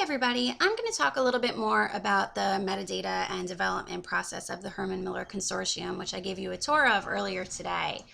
everybody, I'm going to talk a little bit more about the metadata and development process of the Herman Miller Consortium, which I gave you a tour of earlier today.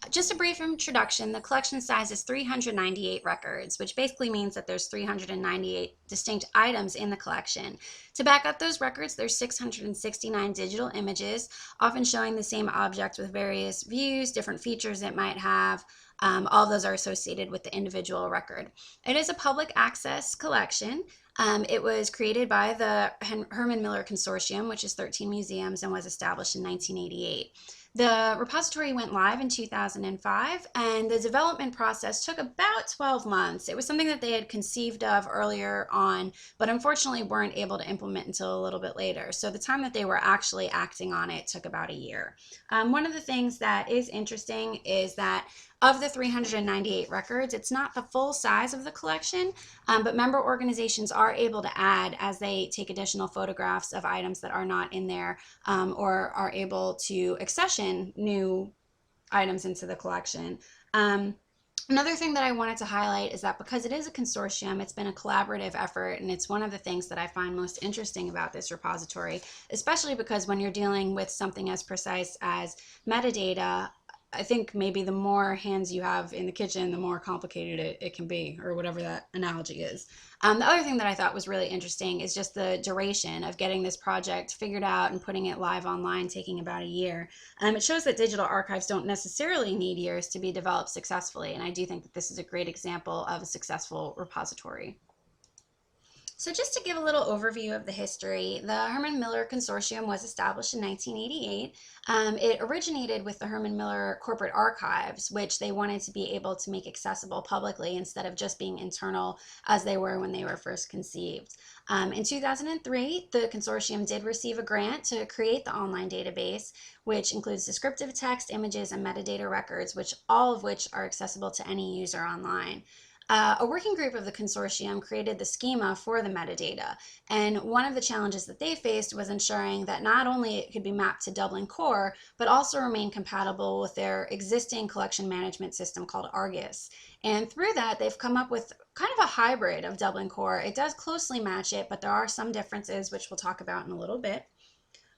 Just a brief introduction, the collection size is 398 records, which basically means that there's 398 distinct items in the collection. To back up those records, there's 669 digital images, often showing the same object with various views, different features it might have. All of those are associated with the individual record. It is a public access collection. It was created by the Herman Miller Consortium, which is 13 museums, and was established in 1988. The repository went live in 2005, and the development process took about 12 months. It was something that they had conceived of earlier on, but unfortunately weren't able to implement until a little bit later. So the time that they were actually acting on it took about a year. One of the things that is interesting is that of the 398 records, it's not the full size of the collection, but member organizations are able to add as they take additional photographs of items that are not in there, or are able to accession new items into the collection. Another thing that I wanted to highlight is that because it is a consortium, it's been a collaborative effort, and it's one of the things that I find most interesting about this repository, especially because when you're dealing with something as precise as metadata, I think maybe the more hands you have in the kitchen, the more complicated it can be, or whatever that analogy is. The other thing that I thought was really interesting is just the duration of getting this project figured out and putting it live online, taking about a year. It shows that digital archives don't necessarily need years to be developed successfully, and I do think that this is a great example of a successful repository. So just to give a little overview of the history, the Herman Miller Consortium was established in 1988. It originated with the Herman Miller Corporate Archives, which they wanted to be able to make accessible publicly instead of just being internal as they were when they were first conceived. In 2003, the consortium did receive a grant to create the online database, which includes descriptive text, images, and metadata records, all of which are accessible to any user online. A working group of the consortium created the schema for the metadata, and one of the challenges that they faced was ensuring that not only it could be mapped to Dublin Core, but also remain compatible with their existing collection management system called Argus. And through that, they've come up with kind of a hybrid of Dublin Core. It does closely match it, but there are some differences, which we'll talk about in a little bit.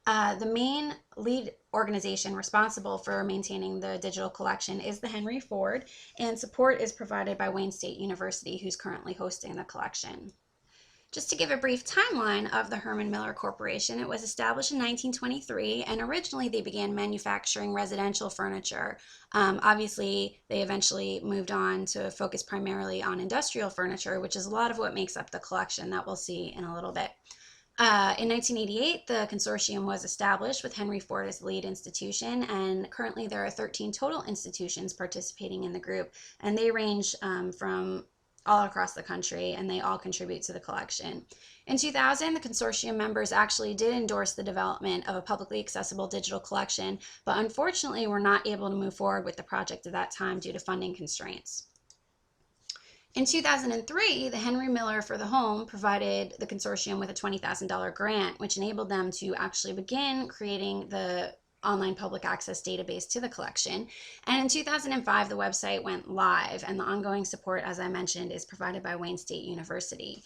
The main lead organization responsible for maintaining the digital collection is the Henry Ford, and support is provided by Wayne State University, who's currently hosting the collection. Just to give a brief timeline of the Herman Miller Corporation, it was established in 1923, and originally they began manufacturing residential furniture. Obviously, they eventually moved on to focus primarily on industrial furniture, which is a lot of what makes up the collection that we'll see in a little bit. In 1988, the consortium was established with Henry Ford as the lead institution, and currently there are 13 total institutions participating in the group, and they range from all across the country, and they all contribute to the collection. In 2000, the consortium members actually did endorse the development of a publicly accessible digital collection, but unfortunately were not able to move forward with the project at that time due to funding constraints. In 2003, the Henry Miller for the Home provided the consortium with a $20,000 grant, which enabled them to actually begin creating the online public access database to the collection. And in 2005, the website went live, and the ongoing support, as I mentioned, is provided by Wayne State University.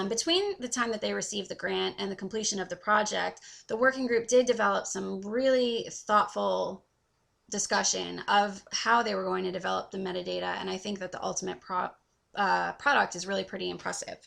Between the time that they received the grant and the completion of the project, the working group did develop some really thoughtful discussion of how they were going to develop the metadata, and I think that the ultimate product is really pretty impressive.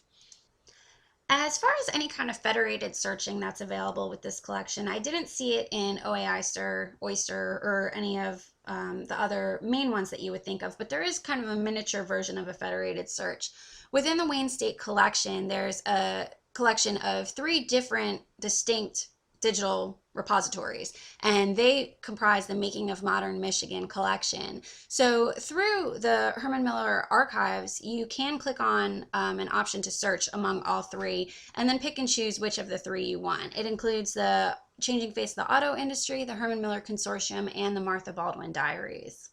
As far as any kind of federated searching that's available with this collection, I didn't see it in OAIster, Oyster, or any of the other main ones that you would think of, but there is kind of a miniature version of a federated search. Within the Wayne State collection, there's a collection of 3 different distinct digital repositories, and they comprise the Making of Modern Michigan collection. So through the Herman Miller archives, you can click on an option to search among all 3, and then pick and choose which of the 3 you want. It includes the Changing Face of the Auto Industry, the Herman Miller Consortium, and the Martha Baldwin Diaries.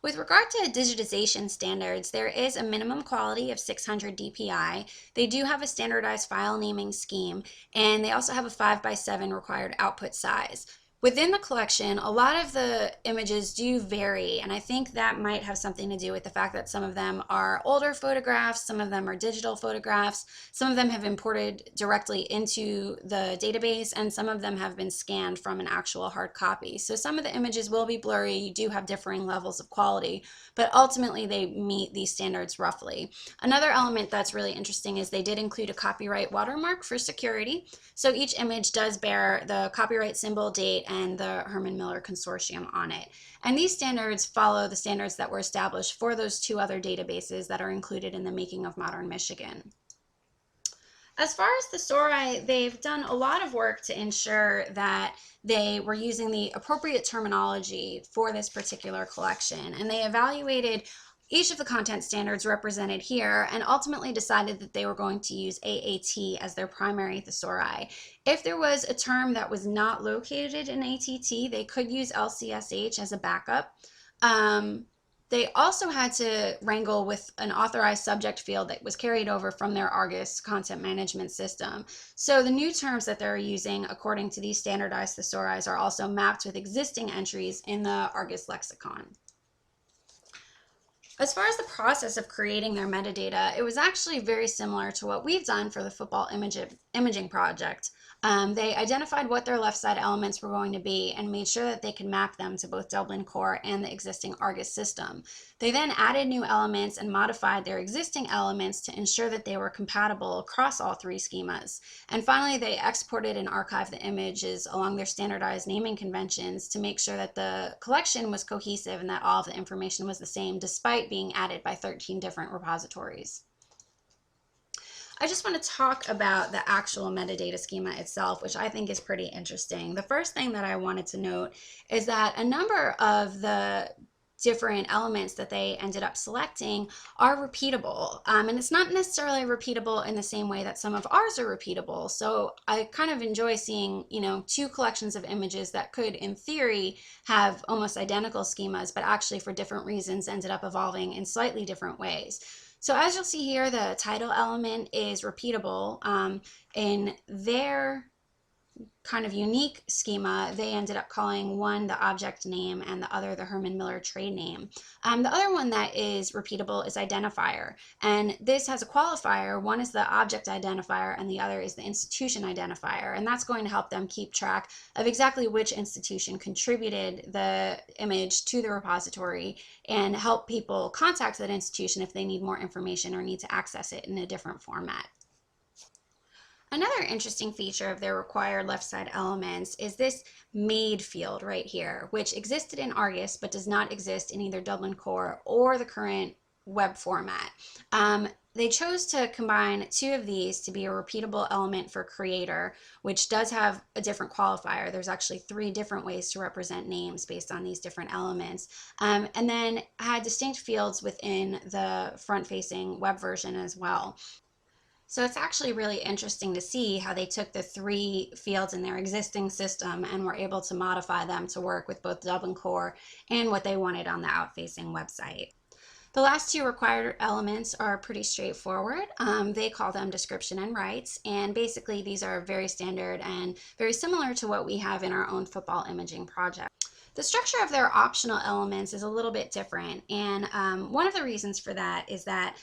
With regard to digitization standards, there is a minimum quality of 600 dpi. They do have a standardized file naming scheme, and they also have a 5x7 required output size. Within the collection, a lot of the images do vary, and I think that might have something to do with the fact that some of them are older photographs, some of them are digital photographs, some of them have imported directly into the database, and some of them have been scanned from an actual hard copy. So some of the images will be blurry, you do have differing levels of quality, but ultimately they meet these standards roughly. Another element that's really interesting is they did include a copyright watermark for security. So each image does bear the copyright symbol, date, and the Herman Miller Consortium on it. And these standards follow the standards that were established for those two other databases that are included in the Making of Modern Michigan. As far as the SORI, they've done a lot of work to ensure that they were using the appropriate terminology for this particular collection. And they evaluated each of the content standards represented here and ultimately decided that they were going to use AAT as their primary thesauri. If there was a term that was not located in ATT, they could use LCSH as a backup. They also had to wrangle with an authorized subject field that was carried over from their Argus content management system. So the new terms that they're using according to these standardized thesauries are also mapped with existing entries in the Argus lexicon. As far as the process of creating their metadata, it was actually very similar to what we've done for the football imaging project. They identified what their left side elements were going to be and made sure that they could map them to both Dublin Core and the existing Argus system. They then added new elements and modified their existing elements to ensure that they were compatible across all three schemas. And finally, they exported and archived the images along their standardized naming conventions to make sure that the collection was cohesive and that all of the information was the same despite being added by 13 different repositories. I just want to talk about the actual metadata schema itself, which I think is pretty interesting. The first thing that I wanted to note is that a number of the different elements that they ended up selecting are repeatable. And it's not necessarily repeatable in the same way that some of ours are repeatable. So I kind of enjoy seeing, two collections of images that could, in theory, have almost identical schemas, but actually for different reasons ended up evolving in slightly different ways. So as you'll see here, the title element is repeatable. In their kind of unique schema, they ended up calling one the object name and the other the Herman Miller trade name. The other one that is repeatable is identifier, and this has a qualifier. One is the object identifier and the other is the institution identifier, and that's going to help them keep track of exactly which institution contributed the image to the repository and help people contact that institution if they need more information or need to access it in a different format. Another interesting feature of their required left side elements is this made field right here, which existed in Argus but does not exist in either Dublin Core or the current web format. They chose to combine two of these to be a repeatable element for creator, which does have a different qualifier. There's actually 3 different ways to represent names based on these different elements. And then had distinct fields within the front-facing web version as well. So it's actually really interesting to see how they took the 3 fields in their existing system and were able to modify them to work with both Dublin Core and what they wanted on the out-facing website. The last 2 required elements are pretty straightforward. They call them description and rights, and basically these are very standard and very similar to what we have in our own football imaging project. The structure of their optional elements is a little bit different, and one of the reasons for that is that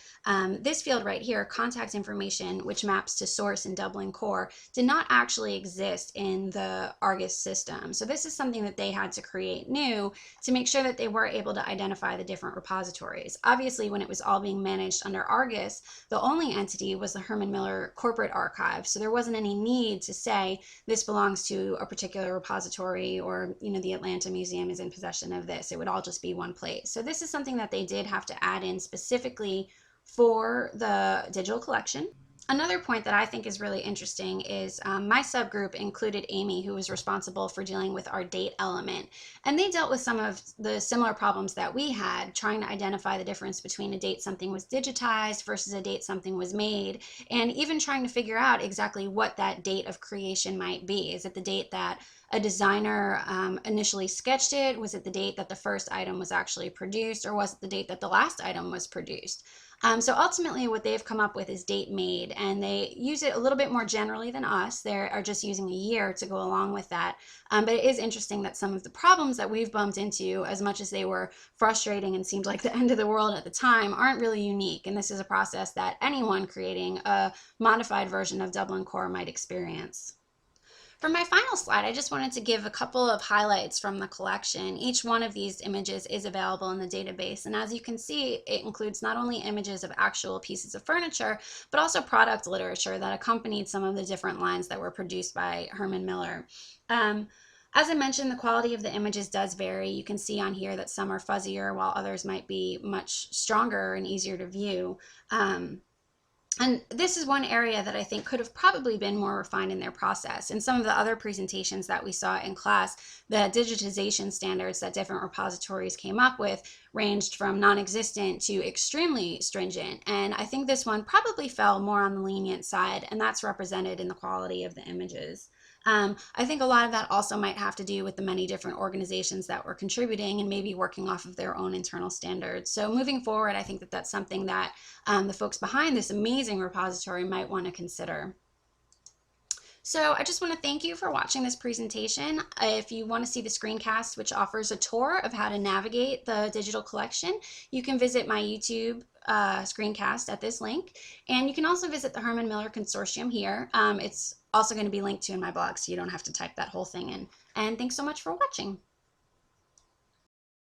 this field right here, contact information, which maps to source in Dublin Core, did not actually exist in the Argus system. So this is something that they had to create new to make sure that they were able to identify the different repositories. Obviously, when it was all being managed under Argus, the only entity was the Herman Miller corporate archive, so there wasn't any need to say this belongs to a particular repository or the Atlanta Museum is in possession of this. It would all just be one place. So this is something that they did have to add in specifically for the digital collection. Another point that I think is really interesting is my subgroup included Amy, who was responsible for dealing with our date element. And they dealt with some of the similar problems that we had, trying to identify the difference between a date something was digitized versus a date something was made, and even trying to figure out exactly what that date of creation might be. Is it the date that a designer initially sketched it? Was it the date that the first item was actually produced? Or was it the date that the last item was produced? So ultimately what they've come up with is date made, and they use it a little bit more generally than us. They are just using a year to go along with that. But it is interesting that some of the problems that we've bumped into, as much as they were frustrating and seemed like the end of the world at the time, aren't really unique. And this is a process that anyone creating a modified version of Dublin Core might experience. For my final slide, I just wanted to give a couple of highlights from the collection. Each one of these images is available in the database, and as you can see, it includes not only images of actual pieces of furniture, but also product literature that accompanied some of the different lines that were produced by Herman Miller. As I mentioned, the quality of the images does vary. You can see on here that some are fuzzier while others might be much stronger and easier to view. And this is one area that I think could have probably been more refined in their process. In some of the other presentations that we saw in class, the digitization standards that different repositories came up with ranged from non-existent to extremely stringent. And I think this one probably fell more on the lenient side, and that's represented in the quality of the images. I think a lot of that also might have to do with the many different organizations that were contributing and maybe working off of their own internal standards. So moving forward, I think that that's something that the folks behind this amazing repository might want to consider. So I just want to thank you for watching this presentation. If you want to see the screencast, which offers a tour of how to navigate the digital collection, you can visit my YouTube screencast at this link. And you can also visit the Herman Miller Consortium here. It's also going to be linked to in my blog, so you don't have to type that whole thing in. And thanks so much for watching.